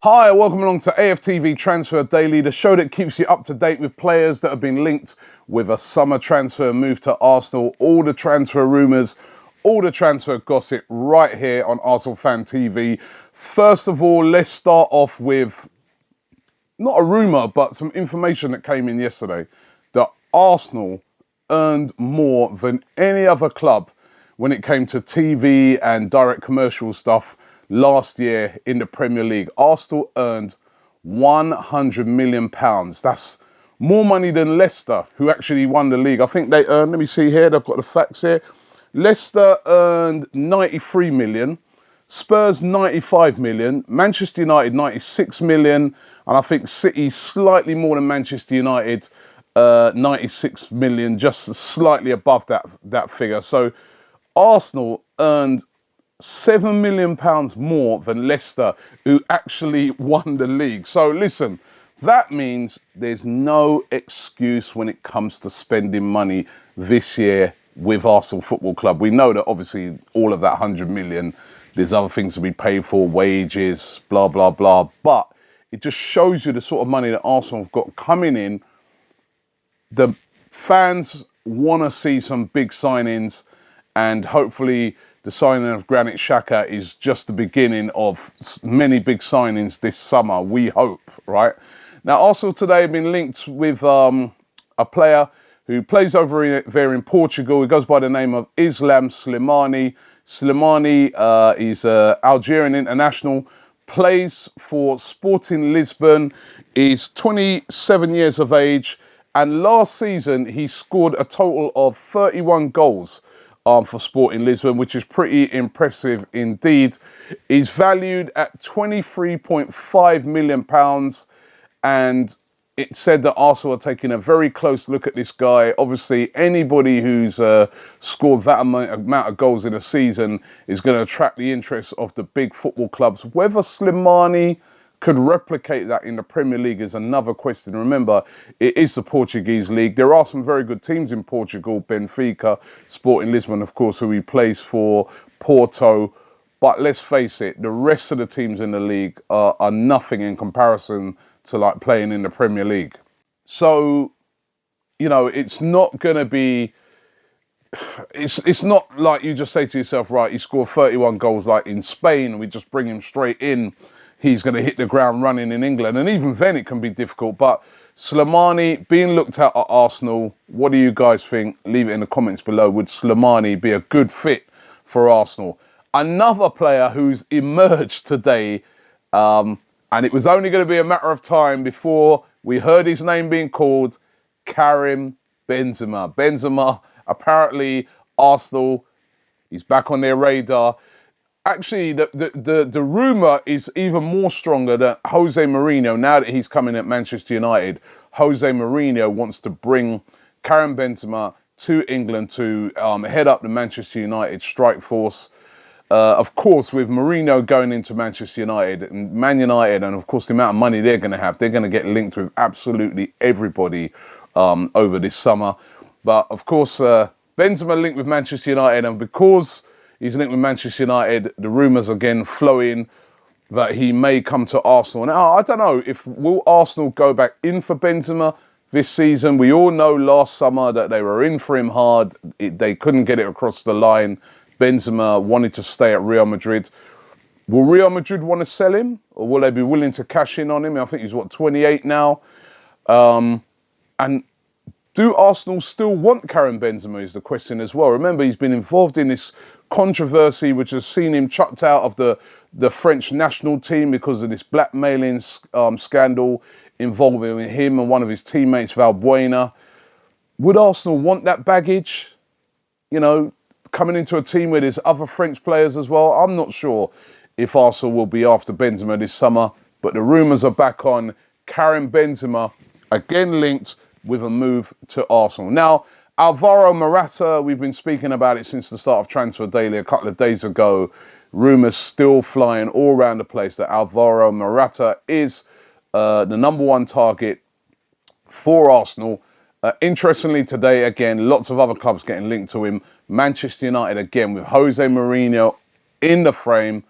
Hi, welcome along to AFTV Transfer Daily, the show that keeps you up to date with players that have been linked with a summer transfer move to Arsenal. All the transfer rumours, all the transfer gossip right here on Arsenal Fan TV. First of all, let's start off with not a rumour, but some information that came in yesterday that Arsenal earned more than any other club when it came to TV and direct commercial stuff last year in the Premier League. Arsenal earned £100 million. That's more money than Leicester, who actually won the league. I think they earned, let me see here, they've got the facts here. Leicester earned 93 million, Spurs 95 million, Manchester United 96 million, and I think City slightly more than Manchester United, 96 million, just slightly above that figure. So Arsenal earned £7 million more than Leicester, who actually won the league. So listen, that means there's no excuse when it comes to spending money this year with Arsenal Football Club. We know that obviously all of that 100 million, there's other things to be paid for, wages, blah, blah, blah. But it just shows you the sort of money that Arsenal have got coming in. The fans want to see some big signings, and hopefully the signing of Granit Xhaka is just the beginning of many big signings this summer, we hope, right? Now, Arsenal today have been linked with a player who plays over there in Portugal. He goes by the name of Islam Slimani. Slimani is an Algerian international, plays for Sporting Lisbon, is 27 years of age, and last season he scored a total of 31 goals for Sporting Lisbon, which is pretty impressive indeed. He's valued at £23.5 million, and it said that Arsenal are taking a very close look at this guy. Obviously, anybody who's scored that amount of goals in a season is going to attract the interest of the big football clubs. Whether Slimani could replicate that in the Premier League is another question. Remember, it is the Portuguese league. There are some very good teams in Portugal, Benfica, Sporting Lisbon, of course, who he plays for, Porto. But let's face it, the rest of the teams in the league are nothing in comparison to like playing in the Premier League. So, you know, it's not going to be, it's not like you just say to yourself, right, he scored 31 goals like in Spain, we just bring him straight in. He's going to hit the ground running in England. And even then it can be difficult. But Slimani being looked at Arsenal, what do you guys think? Leave it in the comments below. Would Slimani be a good fit for Arsenal? Another player who's emerged today, and it was only going to be a matter of time before we heard his name being called, Karim Benzema. Benzema, apparently Arsenal, he's back on their radar. Actually, the rumour is even more stronger that Jose Mourinho, now that he's coming at Manchester United, Jose Mourinho wants to bring Karim Benzema to England to head up the Manchester United strike force. Of course, with Mourinho going into Manchester United and Man United, and of course the amount of money they're going to have, they're going to get linked with absolutely everybody over this summer. But of course, Benzema linked with Manchester United, and because he's linked with Manchester United, the rumours again flowing that he may come to Arsenal. Now, I don't know, will Arsenal go back in for Benzema this season? We all know last summer that they were in for him hard. They couldn't get it across the line. Benzema wanted to stay at Real Madrid. Will Real Madrid want to sell him? Or will they be willing to cash in on him? I think he's, 28 now? And do Arsenal still want Karim Benzema is the question as well. Remember, he's been involved in this controversy which has seen him chucked out of the French national team because of this blackmailing scandal involving him and one of his teammates, Valbuena. Would Arsenal want that baggage? You know, coming into a team where there's other French players as well? I'm not sure if Arsenal will be after Benzema this summer, but the rumours are back on Karim Benzema, again linked with a move to Arsenal. Now, Alvaro Morata, we've been speaking about it since the start of Transfer Daily a couple of days ago. Rumours still flying all around the place that Alvaro Morata is the number one target for Arsenal. Interestingly, today, again, lots of other clubs getting linked to him. Manchester United, again, with Jose Mourinho in the frame.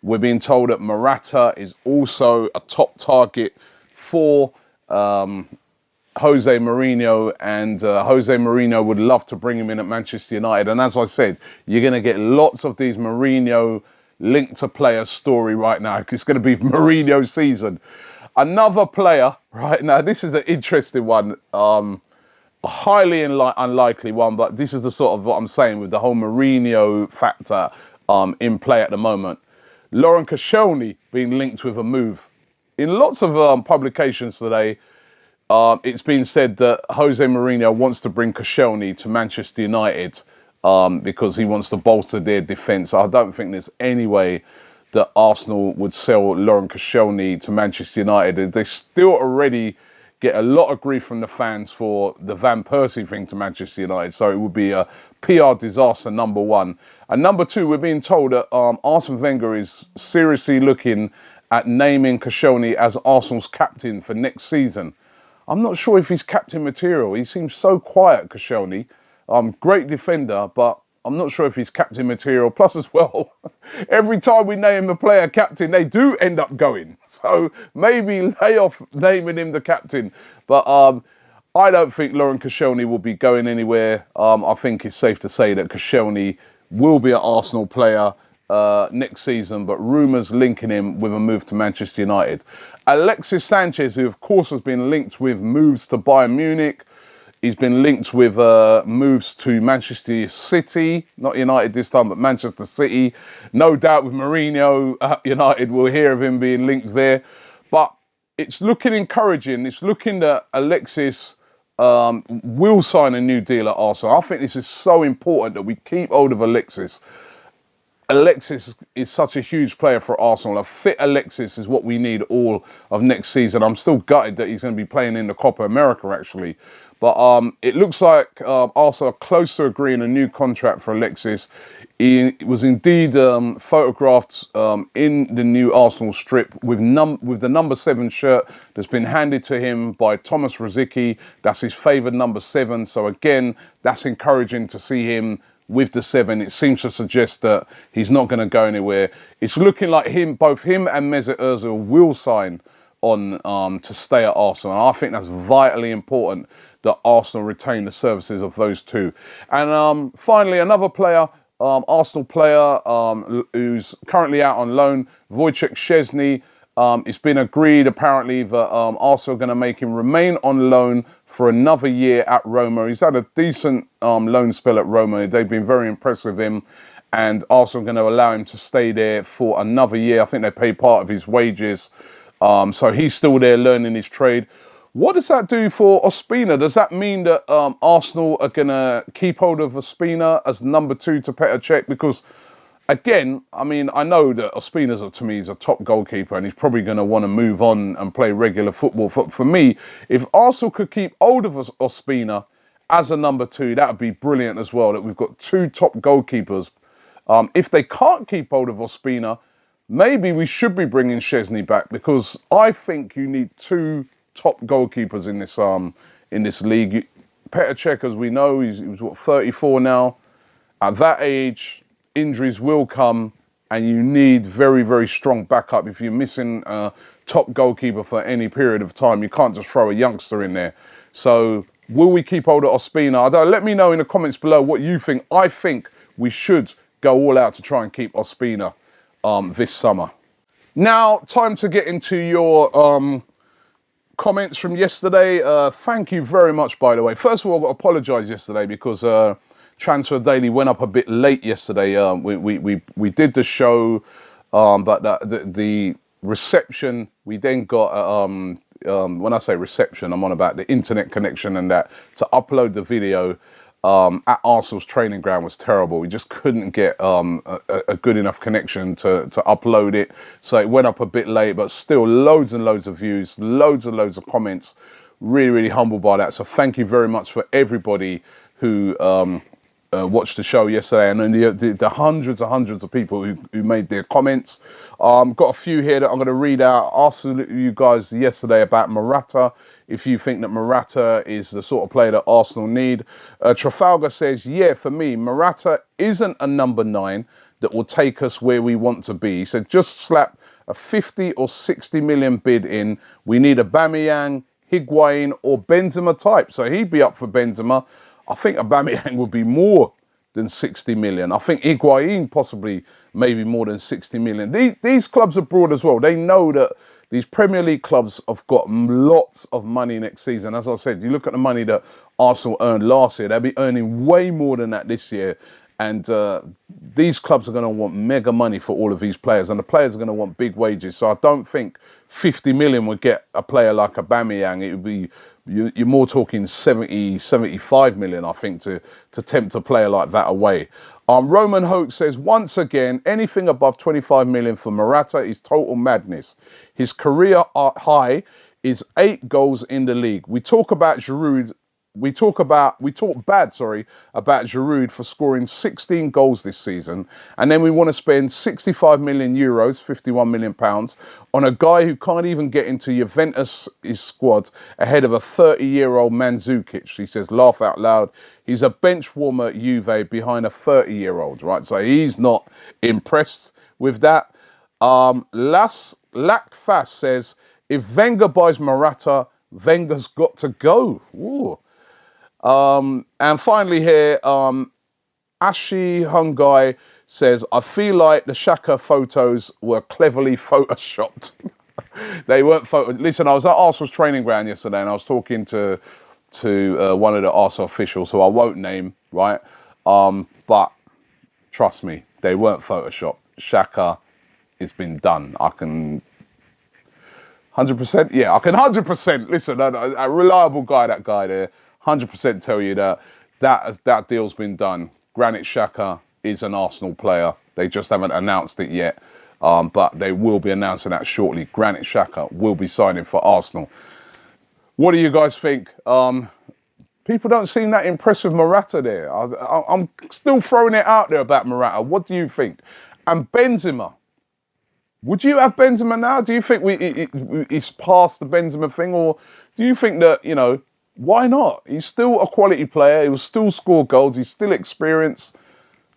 We're being told that Morata is also a top target for Jose Mourinho, and Jose Mourinho would love to bring him in at Manchester United. And as I said, you're going to get lots of these Mourinho linked to players story right now. It's going to be Mourinho season. Another player, right now, this is an interesting one, a highly unlikely one, but this is the sort of what I'm saying with the whole Mourinho factor in play at the moment. Laurent Koscielny being linked with a move. In lots of publications today, it's been said that Jose Mourinho wants to bring Koscielny to Manchester United because he wants to bolster their defence. I don't think there's any way that Arsenal would sell Laurent Koscielny to Manchester United. They still already get a lot of grief from the fans for the Van Persie thing to Manchester United. So it would be a PR disaster, number one. And number two, we're being told that Arsene Wenger is seriously looking at naming Koscielny as Arsenal's captain for next season. I'm not sure if he's captain material. He seems so quiet, Koscielny. Great defender, but I'm not sure if he's captain material. Plus as well, every time we name a player captain, they do end up going. So maybe lay off naming him the captain. But I don't think Laurent Koscielny will be going anywhere. I think it's safe to say that Koscielny will be an Arsenal player next season, but rumours linking him with a move to Manchester United. Alexis Sanchez, who of course has been linked with moves to Bayern Munich. He's been linked with moves to Manchester City, not United this time, but Manchester City. No doubt with Mourinho, United will hear of him being linked there. But it's looking encouraging. It's looking that Alexis will sign a new deal at Arsenal. I think this is so important that we keep hold of Alexis. Alexis is such a huge player for Arsenal. A fit Alexis is what we need all of next season. I'm still gutted that he's going to be playing in the Copa America, actually. But it looks like Arsenal are close to agreeing a new contract for Alexis. He was indeed photographed in the new Arsenal strip with the number 7 shirt that's been handed to him by Thomas Rosicky. That's his favoured number 7. So again, that's encouraging to see him with the 7. It seems to suggest that he's not going to go anywhere. It's looking like both him and Mesut Ozil will sign on to stay at Arsenal. And I think that's vitally important that Arsenal retain the services of those two. And finally, another player, Arsenal player who's currently out on loan, Wojciech Szczesny. It's been agreed apparently that Arsenal are going to make him remain on loan for another year at Roma. He's had a decent loan spell at Roma. They've been very impressed with him, and Arsenal are going to allow him to stay there for another year. I think they pay part of his wages. So he's still there learning his trade. What does that do for Ospina? Does that mean that Arsenal are going to keep hold of Ospina as number 2 to Petr Cech? Because, again, I mean, I know that Ospina, to me, is a top goalkeeper and he's probably going to want to move on and play regular football. For me, if Arsenal could keep hold of Ospina as a number 2, that would be brilliant as well, that we've got 2 top goalkeepers. If they can't keep hold of Ospina, maybe we should be bringing Szczesny back, because I think you need 2 top goalkeepers in this league. Petr Cech, as we know, he's 34 now. At that age, injuries will come, and you need very, very strong backup. If you're missing a top goalkeeper for any period of time, you can't just throw a youngster in there. So, will we keep hold of Ospina? Let me know in the comments below what you think. I think we should go all out to try and keep Ospina this summer. Now, time to get into your comments from yesterday. Thank you very much, by the way. First of all, I've got to apologise yesterday because Transfer Daily went up a bit late yesterday. We did the show, but the reception, we then got, when I say reception, I'm on about the internet connection, and that to upload the video at Arsenal's training ground was terrible. We just couldn't get a good enough connection to upload it. So it went up a bit late, but still loads and loads of views, loads and loads of comments. Really, really humbled by that. So thank you very much for everybody who watched the show yesterday, and then the hundreds and hundreds of people who made their comments. Got a few here that I'm going to read out. Asked you guys yesterday about Morata, if you think that Morata is the sort of player that Arsenal need. Trafalgar says, yeah, for me, Morata isn't a number 9. that will take us where we want to be. He said, just slap a 50 or 60 million bid in. We need a Aubameyang, Higuain or Benzema type. So he'd be up for Benzema. I think Aubameyang would be more than 60 million. I think Higuain possibly maybe more than 60 million. These clubs abroad as well, they know that these Premier League clubs have got lots of money next season. As I said, you look at the money that Arsenal earned last year, they'll be earning way more than that this year. And these clubs are going to want mega money for all of these players, and the players are going to want big wages. So I don't think 50 million would get a player like Aubameyang. It would be, you're more talking 70, 75 million, I think, to tempt a player like that away. Roman Hoke says, once again, anything above 25 million for Morata is total madness. His career high is 8 goals in the league. We talk about Giroud. We talk bad about Giroud for scoring 16 goals this season, and then we want to spend 65 million euros, 51 million pounds, on a guy who can't even get into Juventus' squad ahead of a 30-year-old Mandzukic. He says, laugh out loud. He's a bench warmer at Juve behind a 30-year-old, right? So he's not impressed with that. Lakfas says, if Wenger buys Morata, Wenger's got to go. Ooh. And finally here, Ashi Hungai says, I feel like the Xhaka photos were cleverly photoshopped. They weren't Listen, I was at Arsenal's training ground yesterday and I was talking to one of the Arsenal officials who I won't name, right? But trust me, they weren't photoshopped. Xhaka has been done. I can 100%, yeah, I can 100%. Listen, a reliable guy, that guy there, 100% tell you that deal's been done. Granit Xhaka is an Arsenal player. They just haven't announced it yet, but they will be announcing that shortly. Granit Xhaka will be signing for Arsenal. What do you guys think? People don't seem that impressed with Morata there. I'm still throwing it out there about Morata. What do you think? And Benzema. Would you have Benzema now? Do you think it's past the Benzema thing? Or do you think that, you know, why not? He's still a quality player. He will still score goals. He's still experienced.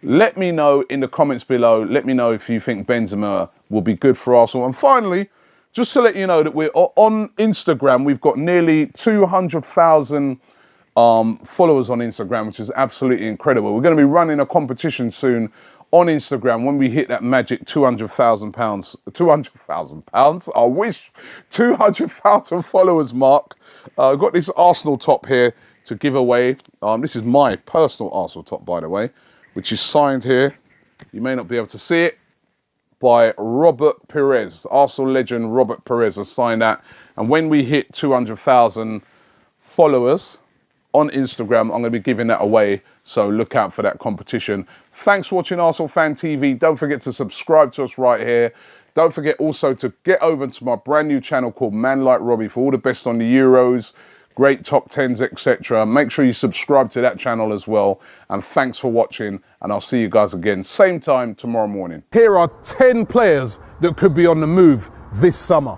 Let me know in the comments below. Let me know if you think Benzema will be good for Arsenal. And finally, just to let you know that we're on Instagram. We've got nearly 200,000 followers on Instagram, which is absolutely incredible. We're going to be running a competition soon on Instagram when we hit that magic 200,000 pounds, 200,000 pounds, I wish, 200,000 followers mark. I've got this Arsenal top here to give away. This is my personal Arsenal top, by the way, which is signed here. You may not be able to see it, by Robert Perez. Arsenal legend Robert Perez has signed that. And when we hit 200,000 followers on Instagram, I'm going to be giving that away. So look out for that competition. Thanks for watching Arsenal Fan TV. Don't forget to subscribe to us right here. Don't forget also to get over to my brand new channel called Man Like Robbie for all the best on the Euros, great top 10s, etc. Make sure you subscribe to that channel as well. And thanks for watching. And I'll see you guys again, same time tomorrow morning. Here are 10 players that could be on the move this summer.